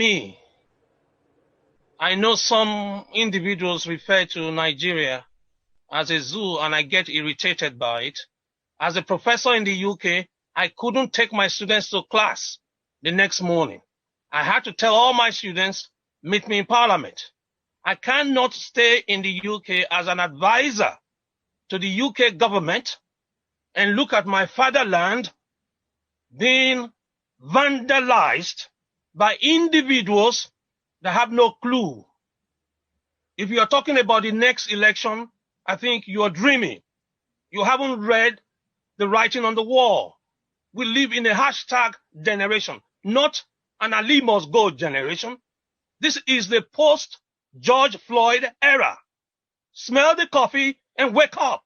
me, I know some individuals refer to Nigeria as a zoo, and I get irritated by it. As a professor in the UK, I couldn't take my students to class the next morning. I had to tell all my students, meet me in Parliament. I cannot stay in the UK as an advisor to the UK government and look at my fatherland being vandalized by individuals that have no clue. If you are talking about the next election, I think you are dreaming. You haven't read the writing on the wall. We live in a hashtag generation, not an Ali must go generation. This is the post-George Floyd era. Smell the coffee and wake up.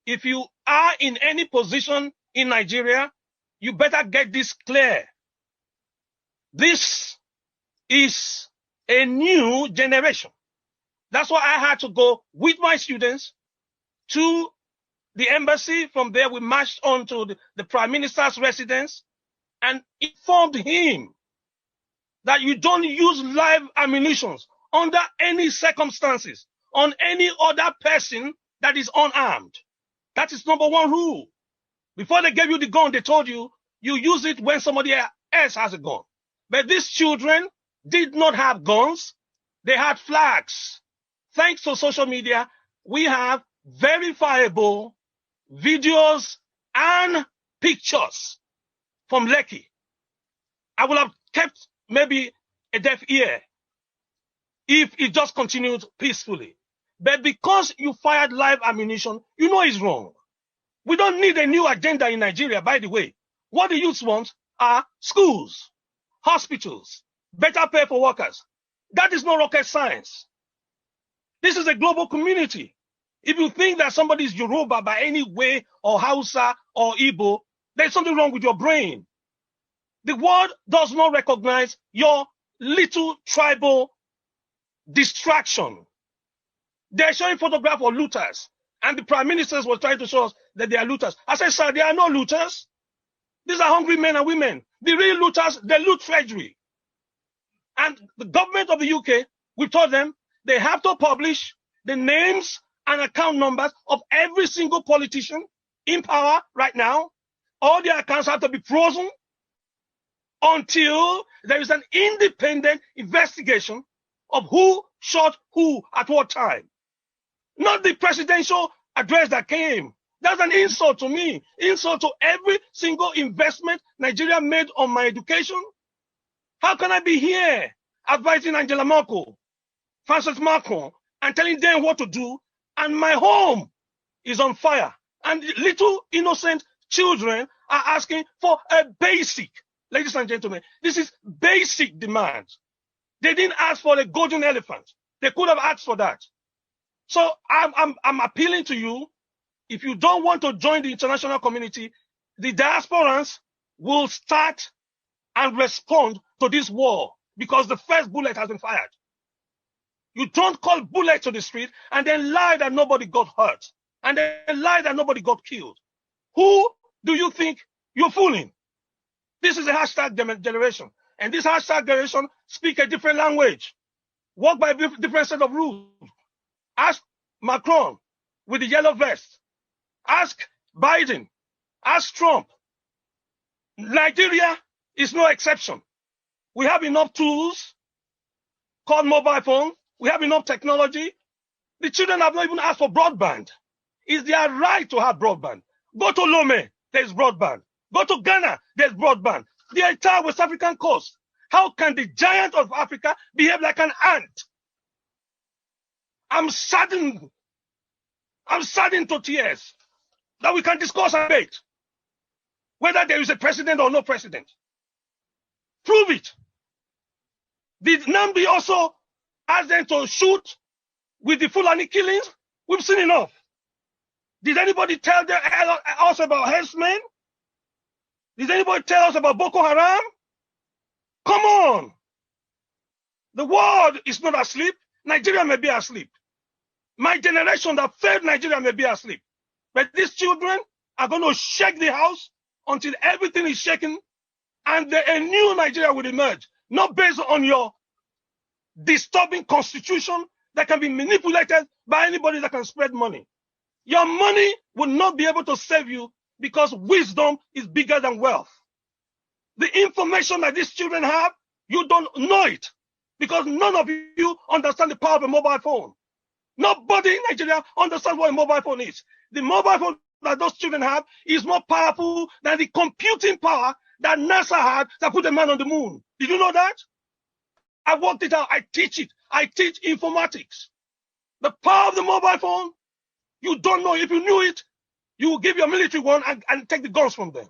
If you are in any position in Nigeria, you better get this clear. This is a new generation. That's why I had to go with my students to the embassy. From there, we marched on to the Prime Minister's residence and informed him that you don't use live ammunition under any circumstances on any other person that is unarmed. That is number one rule. Before they gave you the gun, they told you, you use it when somebody else has a gun. But these children did not have guns. They had flags. Thanks to social media, we have verifiable videos and pictures from Lekki. I would have kept maybe a deaf ear if it just continued peacefully. But because you fired live ammunition, you know it's wrong. We don't need a new agenda in Nigeria, by the way. What the youths want are schools, hospitals, better pay for workers. That is not rocket science. This is a global community. If you think that somebody is Yoruba by any way, or Hausa or Igbo, there's something wrong with your brain. The world does not recognize your little tribal distraction. They're showing photographs of looters, and the prime ministers were trying to show us that they are looters. I said, sir, they are not looters. These are hungry men and women. The real looters, they loot treasury. And the government of the UK, we told them they have to publish the names and account numbers of every single politician in power right now. All their accounts have to be frozen until there is an independent investigation of who shot who at what time. Not the presidential address that came. That's an insult to me, insult to every single investment Nigeria made on my education. How can I be here advising Angela Merkel, Francis Macron, and telling them what to do, and my home is on fire, and little innocent children are asking for a basic, ladies and gentlemen, this is basic demand. They didn't ask for a golden elephant. They could have asked for that. So I'm appealing to you. If you don't want to join the international community, the diasporans will start and respond to this war because the first bullet has been fired. You don't call bullets to the street and then lie that nobody got hurt and then lie that nobody got killed. Who do you think you're fooling? This is a hashtag generation, and this hashtag generation speak a different language, work by a different set of rules. Ask Macron with the yellow vest. Ask Biden. Ask Trump. Nigeria is no exception. We have enough tools called mobile phone. We have enough technology. The children have not even asked for broadband. It's their right to have broadband. Go to Lome, there's broadband. Go to Ghana, there's broadband. The entire West African coast. How can the giant of Africa behave like an ant? I'm saddened to tears that we can discuss and debate whether there is a president or no president. Prove it. Did Nambi also ask them to shoot with the Fulani killings? We've seen enough. Did anybody tell us about herdsmen? Did anybody tell us about Boko Haram? Come on. The world is not asleep. Nigeria may be asleep. My generation that failed Nigeria may be asleep. But these children are going to shake the house until everything is shaken and a new Nigeria will emerge. not based on your disturbing constitution that can be manipulated by anybody that can spread money. Your money will not be able to save you because wisdom is bigger than wealth. The information that these children have, you don't know it because none of you understand the power of a mobile phone. Nobody in Nigeria understands what a mobile phone is. The mobile phone that those children have is more powerful than the computing power that NASA had that put a man on the moon. Did you know that? I worked it out. I teach it. I teach informatics. The power of the mobile phone, you don't know. If you knew it, you will give your military one and take the guns from them.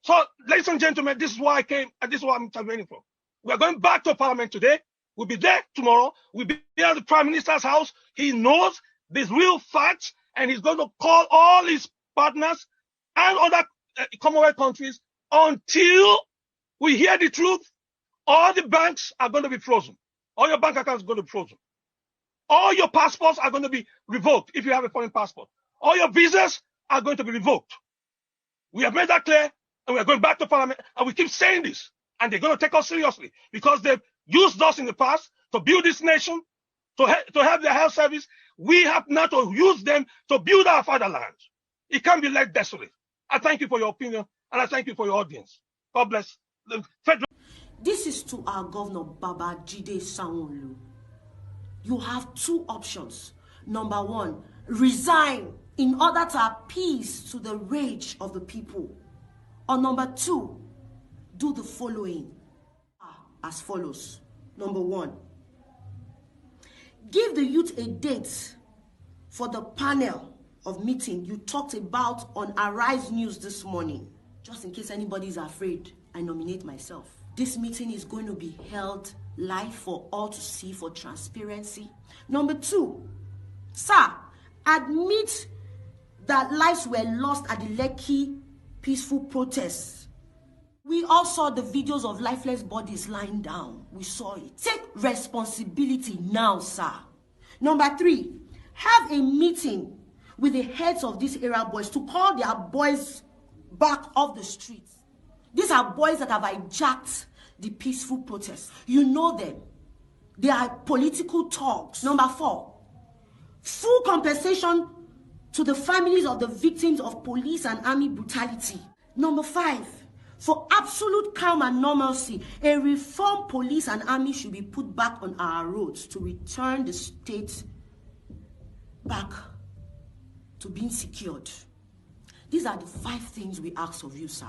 So, ladies and gentlemen, this is why I came, and this is why I'm intervening from. We are going back to Parliament today. We'll be there tomorrow. We'll be at the Prime Minister's house. He knows these real facts, and he's going to call all his partners and other Commonwealth countries until we hear the truth. All the banks are going to be frozen. All your bank accounts are going to be frozen. All your passports are going to be revoked if you have a foreign passport. All your visas are going to be revoked. We have made that clear, and we are going back to Parliament, and we keep saying this, and they're going to take us seriously because they've used us in the past to build this nation, to have their health service. We have now to use them to build our fatherland. It can't be left desolate. I thank you for your opinion, and I thank you for your audience. God bless. The federal. This is to our governor, Babajide Sanwo-Olu. You have two options. Number one, resign in order to appease to the rage of the people. Or number two, do the following as follows. Number one, give the youth a date for the panel of meeting you talked about on Arise News this morning. Just in case anybody is afraid, I nominate myself. This meeting is going to be held live for all to see for transparency. Number two, sir, admit that lives were lost at the Lekki peaceful protests. We all saw the videos of lifeless bodies lying down. We saw it. Take responsibility now, sir. Number three, have a meeting with the heads of these area boys to call their boys back off the streets. These are boys that have hijacked the peaceful protests. You know them. They are political talks. Number four, full compensation to the families of the victims of police and army brutality. Number five, for absolute calm and normalcy, a reformed police and army should be put back on our roads to return the state back to being secured. These are the 5 things we ask of you, sir.